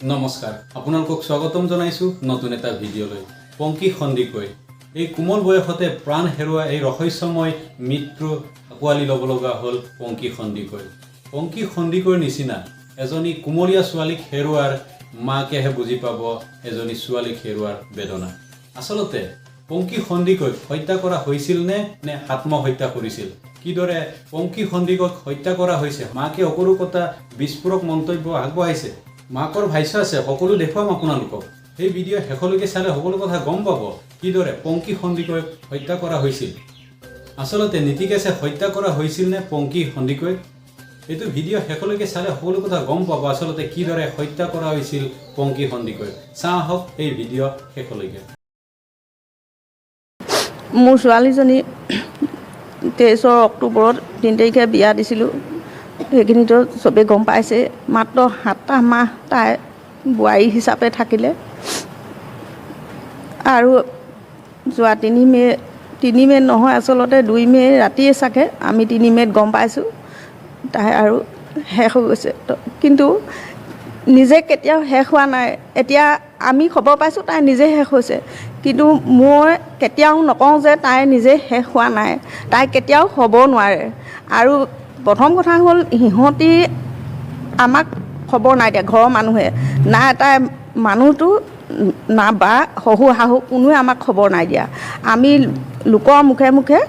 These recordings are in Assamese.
নমস্কাৰ আপোনালোকক স্বাগতম জনাইছো নতুন এটা ভিডিঅলৈ পংকি খন্দিকৈ এই কোমল বয়সতে প্ৰাণ হেৰুৱা এই ৰহস্যময় মৃত্যু আকোৱালি ল'ব লগা হ'ল পংকি খন্দিকৈৰ নিচিনা এজনী কোমলীয়া ছোৱালীক হেৰুৱাৰ মাকেহে বুজি পাব এজনী ছোৱালীক হেৰুৱাৰ বেদনা আসলতে পংকি খন্দিকৈ হত্যা কৰা হৈছিল নে আত্মহত্যা কৰিছিল কিদৰে পংকি খন্দিকক হত্যা কৰা হৈছে মাকে অকৰু কথা বিস্ফোৰক মন্তব্য আগবঢ়াইছে মাকৰ ভাষ্য আছে সকলো দেখুৱাম আপোনালোকক এই ভিডিঅ' শেষলৈকে চালে সকলো কথা গম পাব কিদৰে পংকি খন্দিকৈ হত্যা কৰা হৈছিল আসলতে নীতিকেছে হত্যা কৰা হৈছিল নে পংকি খন্দিকৈ এইটো ভিডিঅ' শেষলৈকে চালে সকলো কথা গম পাব আসলতে কিদৰে হত্যা কৰা হৈছিল পংকি খন্দিকৈ চাওঁ হওক এই ভিডিঅ' শেষলৈকে মোৰ ছোৱালীজনী 23 অক্টোবৰত 3 তাৰিখে বিয়া দিছিলোঁ সেইখিনিতো চবেই গম পাইছে মাত্ৰ 7টা মাহ তাই বোৱাৰী হিচাপে থাকিলে আৰু যোৱা 3 মে নহয় আচলতে 2 মে ৰাতিয়ে চাগে আমি 3 মেত গম পাইছোঁ তাই আৰু শেষ হৈ গৈছে কিন্তু নিজে কেতিয়াও শেষ হোৱা নাই এতিয়া আমি খবৰ পাইছোঁ তাই নিজে শেষ হৈছে কিন্তু মই কেতিয়াও নকওঁ যে তাই নিজে শেষ হোৱা নাই তাই কেতিয়াও হ'ব নোৱাৰে আৰু প্ৰথম কথা হ'ল সিহঁতি আমাক খবৰ নাই দিয়া ঘৰৰ মানুহে না তাই মানুহটো না বা শহু শাহু কোনোৱে আমাক খবৰ নাই দিয়া আমি লোকৰ মুখে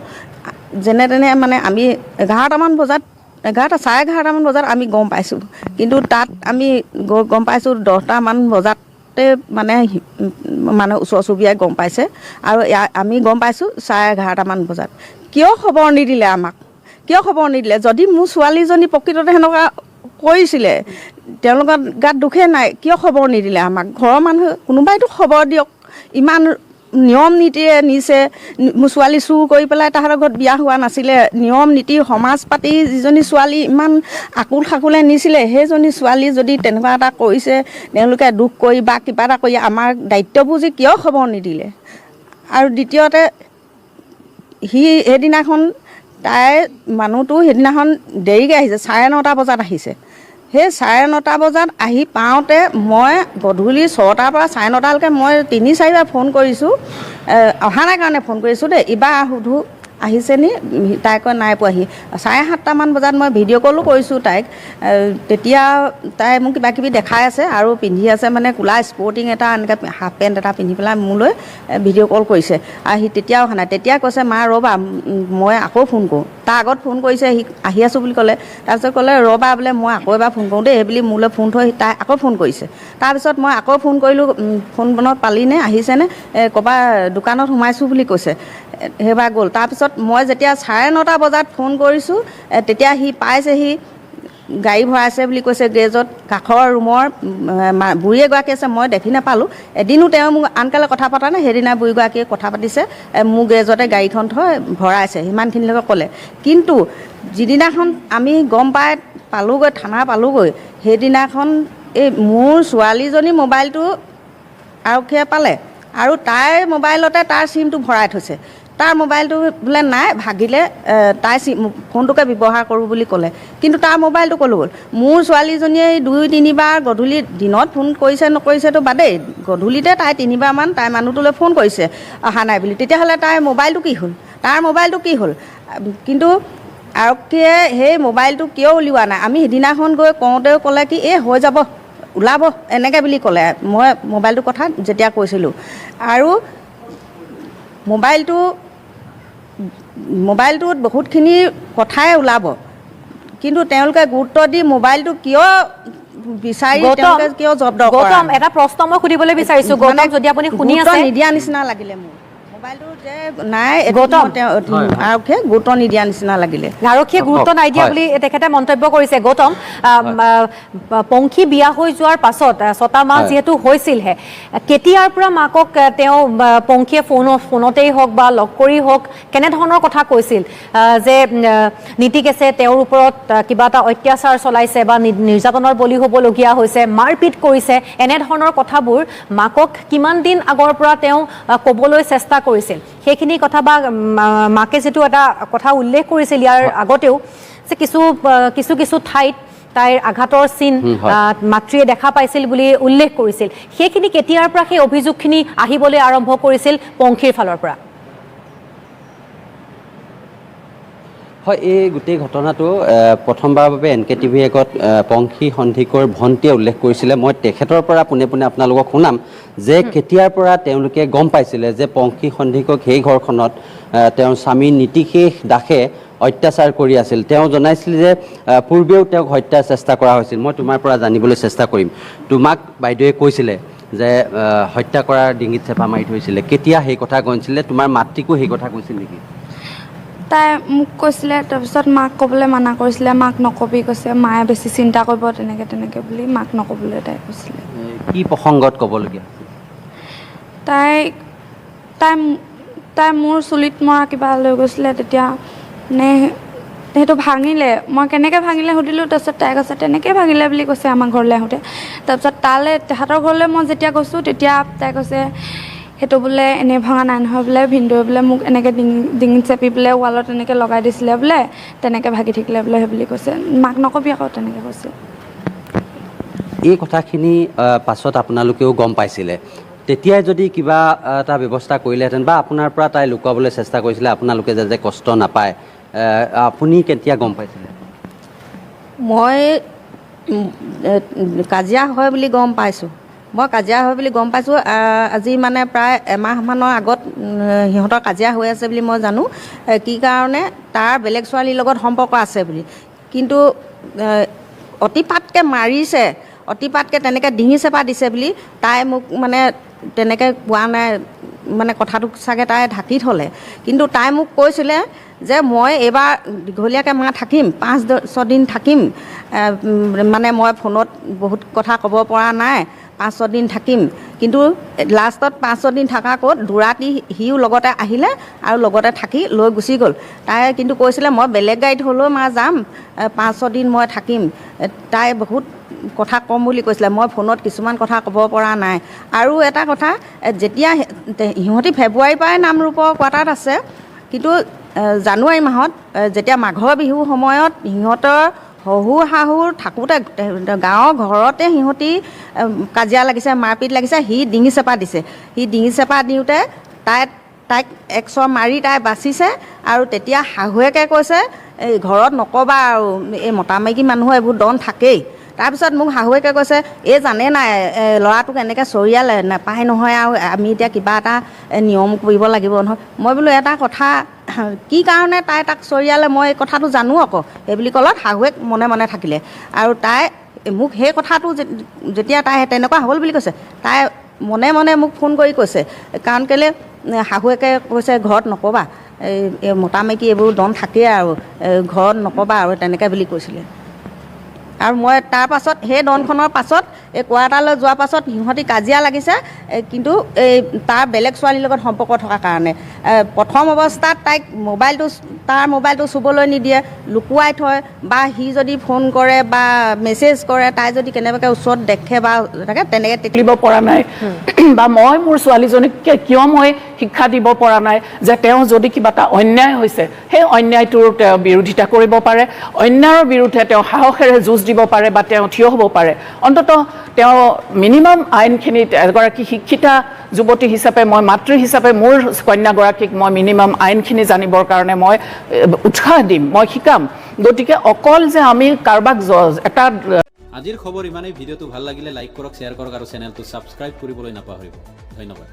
যেনে তেনে মানে আমি 11টামান বজাত 11:30 বজাত আমি গম পাইছোঁ কিন্তু তাত আমি গম পাইছোঁ 10টামান বজাতে মানে ওচৰ চুবুৰীয়াই গম পাইছে আৰু আমি গম পাইছোঁ 11:30মান বজাত কিয় খবৰ নিদিলে আমাক কিয় খবৰ নিদিলে যদি মোৰ ছোৱালীজনী প্ৰকৃততে সেনেকুৱা কৰিছিলে তেওঁলোকৰ গাত দুখে নাই কিয় খবৰ নিদিলে আমাক ঘৰৰ মানুহে কোনোবাইতো খবৰ দিয়ক ইমান নিয়ম নীতিৰে নিছে মোৰ ছোৱালী চুৰ কৰি পেলাই তাহাঁতৰ ঘৰত বিয়া হোৱা নাছিলে নিয়ম নীতি সমাজ পাতি যিজনী ছোৱালী ইমান আকুল খাকুলে নিছিলে সেইজনী ছোৱালী যদি তেনেকুৱা এটা কৰিছে তেওঁলোকে দুখ কৰি বা কিবা এটা কৰি আমাৰ দায়িত্ব বুজি কিয় খবৰ নিদিলে আৰু দ্বিতীয়তে সেইদিনাখন তাই মানুহটো সেইদিনাখন দেৰিকৈ আহিছে 9:30 বজাত আহিছে সেই 9:30 বজাত আহি পাওঁতে মই গধূলি 6টাৰ পৰা 9:30লৈকে মই 3-4বাৰ ফোন কৰিছোঁ অহা নাই কাৰণে ফোন কৰিছোঁ দেই ইবাৰ সুধো আহিছে নি তাই কয় নাই পোৱাহি 7:30মান বজাত মই ভিডিঅ' কলো কৰিছোঁ তাইক তেতিয়া তাই মোক কিবা কিবি দেখাই আছে আৰু পিন্ধি আছে মানে কোলা স্পৰ্টিং এটা এনেকৈ হাফ পেণ্ট এটা পিন্ধি পেলাই মোলৈ ভিডিঅ' কল কৰিছে আহি তেতিয়াও অহা নাই তেতিয়া কৈছে মা ৰ'বা মই আকৌ ফোন কৰোঁ তাৰ আগত ফোন কৰিছে সি আহি আছোঁ বুলি ক'লে তাৰপিছত ক'লে ৰ'বা বোলে মই আকৌ এবাৰ ফোন কৰোঁ দেই সেইবুলি মোলৈ ফোন থৈ তাই আকৌ ফোন কৰিছে তাৰপিছত মই আকৌ ফোন কৰিলোঁ ফোনত পালিনে আহিছেনে ক'ৰবাত দোকানত সোমাইছোঁ বুলি কৈছে সেইবাৰ গ'ল তাৰপিছত মই যেতিয়া 9:30 বজাত ফোন কৰিছোঁ তেতিয়া সি পাইছেহি গাড়ী ভৰাইছে বুলি কৈছে গেৰেজত কাষৰ ৰুমৰ বুঢ়ী এগৰাকী আছে মই দেখি নাপালোঁ এদিনো তেওঁ মোক আনকালে কথা পতা নাই সেইদিনা বুঢ়ীগৰাকীয়ে কথা পাতিছে মোৰ গেৰেজতে গাড়ীখন থৈ ভৰাইছে সিমানখিনিলৈকে ক'লে কিন্তু যিদিনাখন আমি গম পাই পালোঁগৈ থানা পালোঁগৈ সেইদিনাখন এই মোৰ ছোৱালীজনী মোবাইলটো আৰক্ষীয়ে পালে আৰু তাইৰ মোবাইলতে তাৰ চিমটো ভৰাই থৈছে তাৰ মোবাইলটো বোলে নাই ভাগিলে তাই ফোনটোকে ব্যৱহাৰ কৰোঁ বুলি ক'লে কিন্তু তাৰ মোবাইলটো ক'লৈ গ'ল মোৰ ছোৱালীজনীয়ে 2-3বাৰ গধূলি দিনত ফোন কৰিছে নকৰিছেতো বাদেই গধূলিতে তাই 3বাৰমান তাই মানুহটোলৈ ফোন কৰিছে অহা নাই বুলি তেতিয়াহ'লে তাইৰ মোবাইলটো কি হ'ল তাৰ মোবাইলটো কি হ'ল কিন্তু আৰক্ষীয়ে সেই মোবাইলটো কিয় উলিওৱা নাই আমি সিদিনাখন গৈ কওঁতেও ক'লে কি এই হৈ যাব ওলাব এনেকৈ বুলি ক'লে মই মোবাইলটোৰ কথা যেতিয়া কৈছিলোঁ আৰু মোবাইলটোত বহুতখিনি কথাই ওলাব কিন্তু তেওঁলোকে গুৰুত্ব দি মোবাইলটো কিয় বিচাৰি তেওঁলোকে কিয় জব্দ কৰে এটা প্ৰশ্ন মই সুধিবলৈ বিচাৰিছোঁ গৌতম যদি আপুনি শুনি আছে নিদিয়া নিচিনা লাগিলে মোৰ মোবাইলটো যে নাই আৰক্ষীয়ে গুৰুত্ব নিদিয়া নিচিনা লাগিলে আৰক্ষীয়ে গুৰুত্ব নাই দিয়া বুলি তেখেতে মন্তব্য কৰিছে গৌতম পংখী বিয়া হৈ যোৱাৰ পাছত 6টা মাহ যিহেতু হৈছিলহে কেতিয়াৰ পৰা মাকক তেওঁ পংখীয়ে ফোনতেই হওক বা লগ কৰি হওক কেনেধৰণৰ কথা কৈছিল যে নীতিকেছে তেওঁৰ ওপৰত কিবা এটা অত্যাচাৰ চলাইছে বা নিৰ্যাতনৰ বলি হ'বলগীয়া হৈছে মাৰপিট কৰিছে এনেধৰণৰ কথাবোৰ মাকক কিমান দিন আগৰ পৰা তেওঁ ক'বলৈ চেষ্টা কৰিছিল সেইখিনি কথা বা মাকে যেটো এটা কথা উল্লেখ কৰিছিল ইয়াৰ আগতেও যে কিছু ঠাইত তাইৰ আঘাতৰ চিন মাতৃয়ে দেখা পাইছিল বুলি উল্লেখ কৰিছিল সেইখিনি কেতিয়াৰ পৰা সেই অভিযোগখিনি আহিবলৈ আৰম্ভ কৰিছিল পংখীৰ ফালৰ পৰা হয় এই গোটেই ঘটনাটো প্ৰথমবাৰৰ বাবে NKTV একত পংখী সন্ধিকৈৰ ভণ্টিয়ে উল্লেখ কৰিছিলে মই তেখেতৰ পৰা পোনে পোনে আপোনালোকক শুনাম যে কেতিয়াৰ পৰা তেওঁলোকে গম পাইছিলে যে পংখী সন্ধিকক সেই ঘৰখনত তেওঁৰ স্বামী নীতিশেষ দাসে অত্যাচাৰ কৰি আছিল তেওঁ জনাইছিল যে পূৰ্বেও তেওঁক হত্যাৰ চেষ্টা কৰা হৈছিল মই তোমাৰ পৰা জানিবলৈ চেষ্টা কৰিম তোমাক বাইদেৱে কৈছিলে যে হত্যা কৰাৰ ডিঙিত চেপা মাৰি থৈছিলে কেতিয়া সেই কথা কৈছিলে তোমাৰ মাতৃকো সেই কথা কৈছিল নেকি তাই মোক কৈছিলে তাৰপিছত মাক ক'বলৈ মানা কৰিছিলে মাক নকবি কৈছে মায়ে বেছি চিন্তা কৰিব তেনেকৈ বুলি মাক নক'বলৈ তাই কৈছিলে কি প্ৰসংগত ক'বলগীয়া তাই তাই তাই মোৰ চুলিত মৰা কিবা লৈ গৈছিলে তেতিয়া মানে সেইটো ভাঙিলে মই কেনেকৈ ভাঙিলে সুধিলোঁ তাৰপিছত তাই কৈছে তেনেকৈ ভাঙিলে বুলি কৈছে আমাৰ ঘৰলৈ আহোঁতে তাৰপিছত তালৈ তেহাঁতৰ ঘৰলৈ মই যেতিয়া গৈছোঁ তেতিয়া তাই কৈছে সেইটো বোলে এনেই ভঙা নাই নহয় বোলে ভিনদেউৱে বোলে মোক এনেকৈ ডিঙিত চেপি বোলে ৱালত এনেকৈ লগাই দিছিলে বোলে তেনেকৈ ভাগি থাকিলে বোলে সেই বুলি কৈছে মাক নকবি আকৌ তেনেকৈ কৈছে এই কথাখিনি পাছত আপোনালোকেও গম পাইছিলে তেতিয়াই যদি কিবা এটা ব্যৱস্থা কৰিলেহেঁতেন বা আপোনাৰ পৰা তাই লুকুৱাবলৈ চেষ্টা কৰিছিলে আপোনালোকে যে কষ্ট নাপায় আপুনি কেতিয়া গম পাইছিলে মই কাজিয়া হয় বুলি গম পাইছোঁ মই কাজিয়া হয় বুলি গম পাইছোঁ আজি মানে প্ৰায় এমাহমানৰ আগত সিহঁতৰ কাজিয়া হৈ আছে বুলি মই জানো কি কাৰণে তাৰ বেলেগ ছোৱালীৰ লগত সম্পৰ্ক আছে বুলি কিন্তু অতিপাতকৈ মাৰিছে অতিপাতকৈ তেনেকৈ ডিঙি চেপা দিছে বুলি তাই মোক মানে তেনেকৈ কোৱা নাই মানে কথাটো চাগে তাই ঢাকি থ'লে কিন্তু তাই মোক কৈছিলে যে মই এইবাৰ দীঘলীয়াকৈ মা থাকিম 5-6 দিন থাকিম মানে মই ফোনত বহুত কথা ক'ব পৰা নাই 5-6 দিন থাকিম কিন্তু লাষ্টত 5-6 দিন থকা ক'ত দুৰাতি সিও লগতে আহিলে আৰু লগতে থাকি লৈ গুচি গ'ল তাই কিন্তু কৈছিলে মই বেলেগ গাড়ীত হ'লেও মা যাম 5-6 দিন মই থাকিম তাই বহুত কথা ক'ম বুলি কৈছিলে মই ফোনত কিছুমান কথা ক'ব পৰা নাই আৰু এটা কথা যেতিয়া সিহঁতি ফেব্ৰুৱাৰীৰ পৰাই নামৰূপৰ কোৱাৰ্টাৰত আছে কিন্তু জানুৱাৰী মাহত যেতিয়া মাঘৰ বিহুৰ সময়ত সিহঁতৰ শহুৰ শাহুৰ থাকোঁতে গাঁৱৰ ঘৰতে সিহঁতি কাজিয়া লাগিছে মাৰপিট লাগিছে সি ডিঙি চেপা দিছে সি ডিঙি চেপা দিওঁতে তাইক একচৰ মাৰি তাই বাচিছে আৰু তেতিয়া শাহুৱেকে কৈছে এই ঘৰত নক'বা আৰু এই মতা মাইকী মানুহৰ এইবোৰ দন থাকেই তাৰপিছত মোক শাহুৱেকে কৈছে এই জানে নাই ল'ৰাটোক এনেকৈ চৰিয়ালে নাপায় নহয় আৰু আমি এতিয়া কিবা এটা নিয়ম কৰিব লাগিব নহয় মই বোলো এটা কথা কি কাৰণে তাই তাক চৰিয়ালে মই এই কথাটো জানো আকৌ সেই বুলি ক'লত শাহুৱেক মনে মনে থাকিলে আৰু তাই মোক সেই কথাটো যেতিয়া তাই তেনেকুৱা হ'ল বুলি কৈছে তাই মনে মনে মোক ফোন কৰি কৈছে কাৰণ কেলৈ শাহুৱেকে কৈছে ঘৰত নক'বা এই মতা মাইকী এইবোৰ দন থাকেই আৰু ঘৰত নক'বা আৰু তেনেকৈ বুলি কৈছিলে আৰু মই তাৰ পাছত সেই দনখনৰ পাছত এই কোৱাৰ্টাৰলৈ যোৱাৰ পাছত সিহঁতি কাজিয়া লাগিছে কিন্তু এই তাৰ বেলেগ ছোৱালীৰ লগত সম্পৰ্ক থকাৰ কাৰণে প্ৰথম অৱস্থাত তাইক তাৰ মোবাইলটো চুবলৈ নিদিয়ে লুকুৱাই থয় বা সি যদি ফোন কৰে বা মেছেজ কৰে তাই যদি কেনেবাকৈ ওচৰত দেখে বা থাকে তেনেকৈ দিব পৰা নাই বা মই মোৰ ছোৱালীজনীক কিয় মই শিক্ষা দিব পৰা নাই যে তেওঁ যদি কিবা এটা অন্যায় হৈছে সেই অন্যায়টোৰ তেওঁ বিৰোধিতা কৰিব পাৰে অন্যায়ৰ বিৰুদ্ধে তেওঁ সাহসেৰে যুঁজ দিব পাৰে বা তেওঁ থিয় হ'ব পাৰে অন্ততঃ তেওঁ মিনিমাম আইনখিনিত এগৰাকী শিক্ষিতা যুৱতী হিচাপে মই মাতৃ হিচাপে মোৰ কন্যাগৰাকীক মই মিনিমাম আইনখিনি জানিবৰ কাৰণে মই উৎসাহ দিম মই শিকাম গতিকে অকল যে আমি কাৰোবাক এটা আজিৰ খবৰ ইমানেই ভিডিঅ'টো ভাল লাগিলে লাইক কৰক শ্বেয়াৰ কৰক আৰু চেনেলটো ছাবস্ক্ৰাইব কৰিবলৈ নাপাহৰিব ধন্যবাদ